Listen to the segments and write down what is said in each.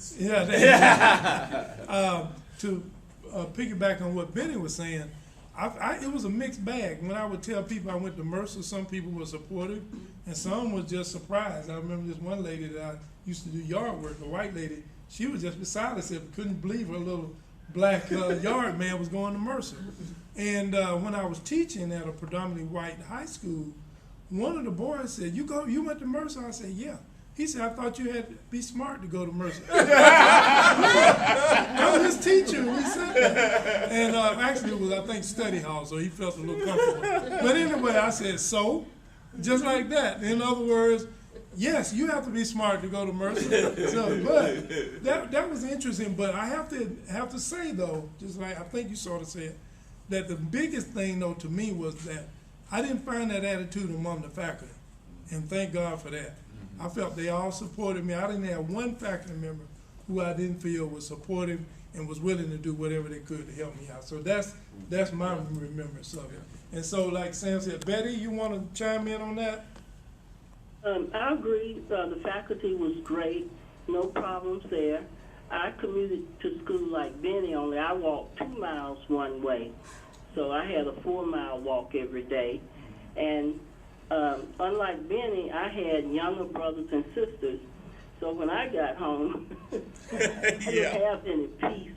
dance. Yeah. To piggyback on what Benny was saying, it was a mixed bag. When I would tell people I went to Mercer, some people were supportive, and some was just surprised. I remember this one lady that I used to do yard work, a white lady. She was just beside herself, couldn't believe her little black yard man was going to Mercer. And when I was teaching at a predominantly white high school, one of the boys said, you went to Mercer? I said, yeah. He said, I thought you had to be smart to go to Mercer. I'm his teacher, he said that. And actually it was, I think, study hall, so he felt a little comfortable. But anyway, I said, so? Just like that. In other words, yes, you have to be smart to go to Mercer. So, but that was interesting. But I have to say, though, just like I think you sort of said, that the biggest thing, though, to me was that I didn't find that attitude among the faculty. And thank God for that. I felt they all supported me. I didn't have one faculty member who I didn't feel was supportive and was willing to do whatever they could to help me out. So that's my remembrance of it. And so, like Sam said, Betty, you want to chime in on that? I agree. The faculty was great. No problems there. I commuted to school like Benny, only I walked 2 miles one way. So I had a 4-mile walk every day. And unlike Benny, I had younger brothers and sisters. So when I got home, I didn't have any peace.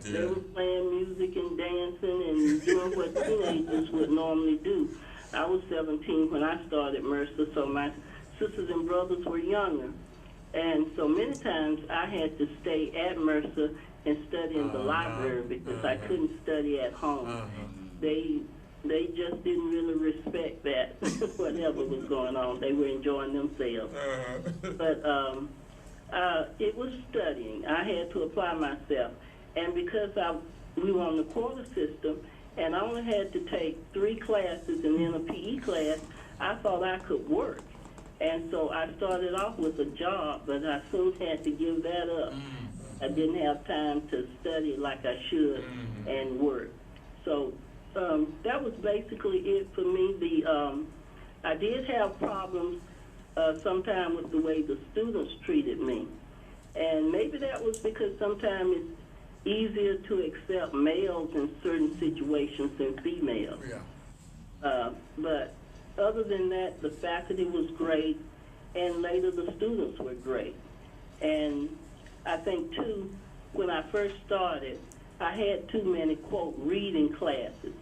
They were playing music and dancing and doing what teenagers would normally do. I was 17 when I started Mercer, so my sisters and brothers were younger. And so many times I had to stay at Mercer and study in the library because I couldn't study at home. They just didn't really respect that, whatever was going on. They were enjoying themselves. But it was studying. I had to apply myself. And because we were on the quarter system, and I only had to take 3 classes and then a PE class, I thought I could work. And so I started off with a job, but I soon had to give that up. I didn't have time to study like I should and work. So that was basically it for me. I did have problems sometimes with the way the students treated me. And maybe that was because sometimes it's easier to accept males in certain situations than females. But other than that, the faculty was great, and later the students were great. And I think, too, when I first started, I had too many, quote, reading classes.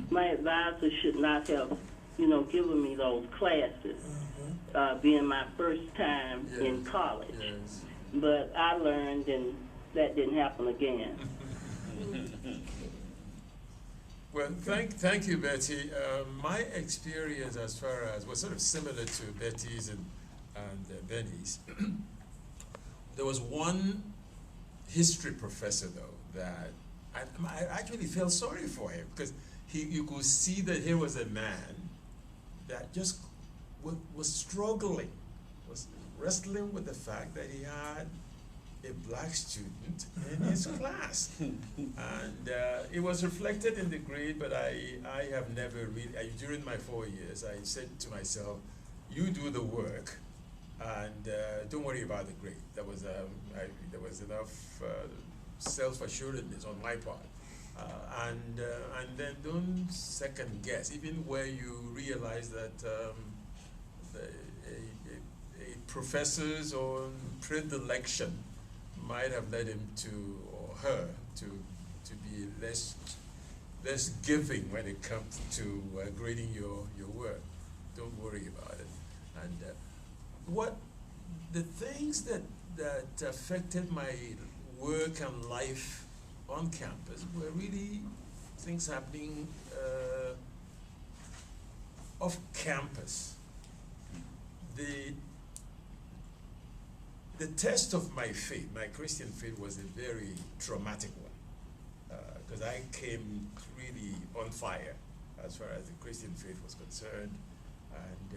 My advisor should not have, given me those classes, being my first time in college. But I learned, and that didn't happen again. Well, thank you, Betty. My experience as far as was sort of similar to Betty's and Benny's. There was one history professor, though, that I actually felt sorry for him because you could see that here was a man that just was struggling, was wrestling with the fact that he had a black student in his class. And it was reflected in the grade, but I have never really, during my 4 years, I said to myself, you do the work, and don't worry about the grade. There was enough self-assuredness on my part. And then don't second guess, even where you realize that a professor's own predilection might have led him to, or her, to be less giving when it comes to grading your work. Don't worry about it. And what the things that affected my work and life on campus were really things happening off campus. The test of my faith, my Christian faith, was a very traumatic one because I came really on fire as far as the Christian faith was concerned. And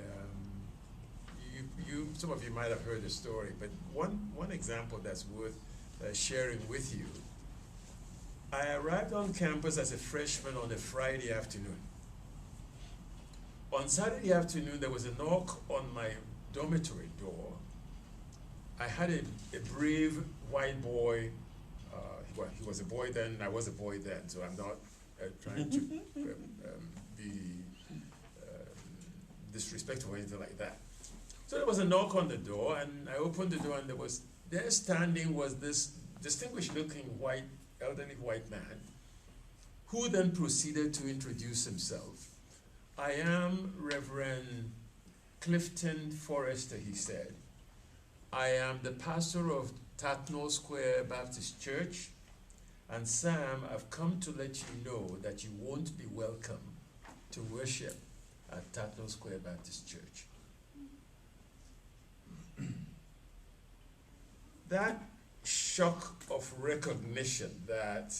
some of you might have heard the story, but one example that's worth sharing with you. I arrived on campus as a freshman on a Friday afternoon. On Saturday afternoon, there was a knock on my dormitory door, I had a brave white boy. Well, he was a boy then, I was a boy then, so I'm not trying to be disrespectful or anything like that. So there was a knock on the door, and I opened the door, and there standing was this distinguished-looking white, elderly white man, who then proceeded to introduce himself. I am Reverend Clifton Forrester, he said. I am the pastor of Tatnall Square Baptist Church, and Sam, I've come to let you know that you won't be welcome to worship at Tatnall Square Baptist Church. That shock of recognition that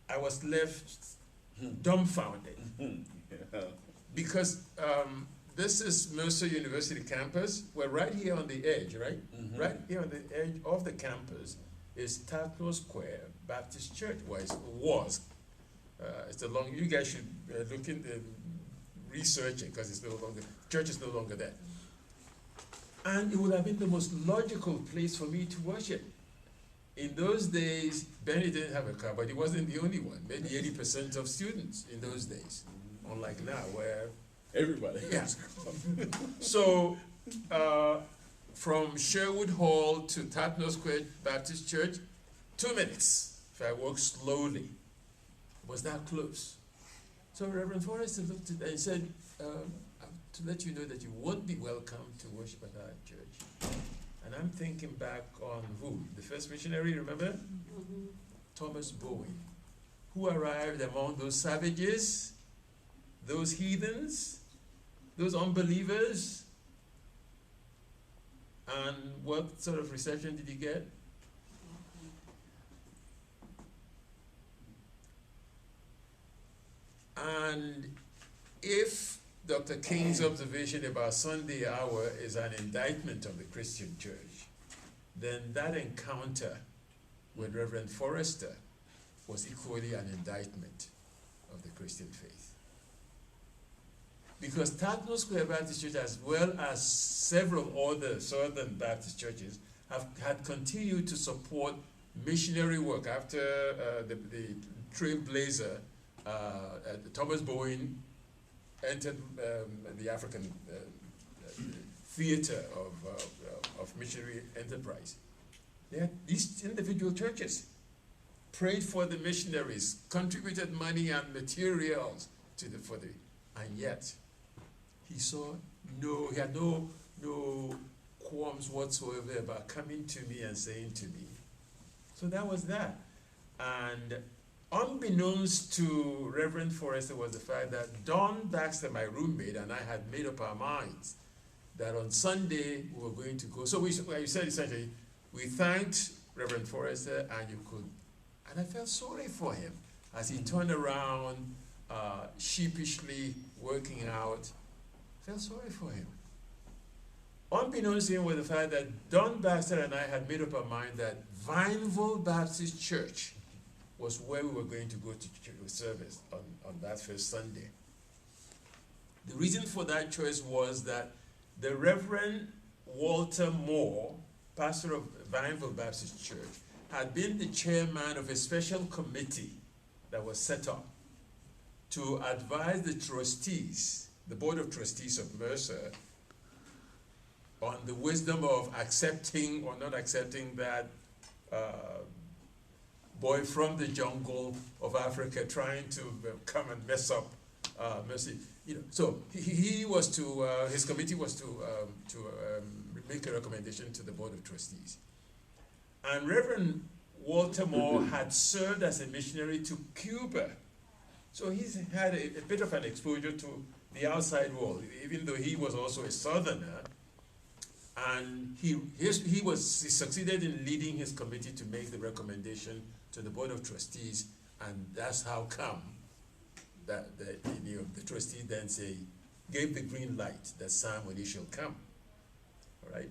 I was left dumbfounded because this is Mercer University campus. We're right here on the edge, right? Mhm. Right here on the edge of the campus is Tatnall Square Baptist Church, where it was. It's the long. You guys should look into research it because it's no longer. Church is no longer there. And it would have been the most logical place for me to worship. In those days, Benny didn't have a car, but he wasn't the only one. Maybe 80% of students in those days, unlike now, where Everybody. yeah. So, from Sherwood Hall to Tatnall Square Baptist Church, 2 minutes if I walk slowly. It was that close. So Reverend Forrester looked at it and said, to let you know that you won't be welcome to worship at our church. And I'm thinking back on who? The first missionary, remember? Mm-hmm. Thomas Bowen, who arrived among those savages, those heathens, those unbelievers. And what sort of reception did he get? And if Dr. King's observation about Sunday hour is an indictment of the Christian church, then that encounter with Reverend Forrester was equally an indictment of the Christian faith. Because Tatnall Square Baptist Church, as well as several other Southern Baptist churches, had continued to support missionary work after the Trailblazer, Thomas Bowen entered the African theater of missionary enterprise. These individual churches prayed for the missionaries, contributed money and materials and yet he had no qualms whatsoever about coming to me and saying to me. So that was that. And unbeknownst to Reverend Forrester was the fact that Don Baxter, my roommate, and I had made up our minds that on Sunday we were going to go. So we said essentially, we thanked Reverend Forrester, and I felt sorry for him as he turned around sheepishly working out. I felt sorry for him. Unbeknownst to him was the fact that Don Baxter and I had made up our mind that Vineville Baptist Church was where we were going to go to service on that first Sunday. The reason for that choice was that the Reverend Walter Moore, pastor of Vineville Baptist Church, had been the chairman of a special committee that was set up to advise the trustees, the board of trustees of Mercer, on the wisdom of accepting or not accepting that boy from the jungle of Africa trying to come and mess up Mercy. So he was to his committee was to make a recommendation to the board of trustees. And Reverend Walter Moore had served as a missionary to Cuba, so he's had a bit of an exposure to the outside world, even though he was also a Southerner. And he succeeded in leading his committee to make the recommendation to the board of trustees, and that's how come that the trustee then gave the green light that Sam Winnie shall come. All right.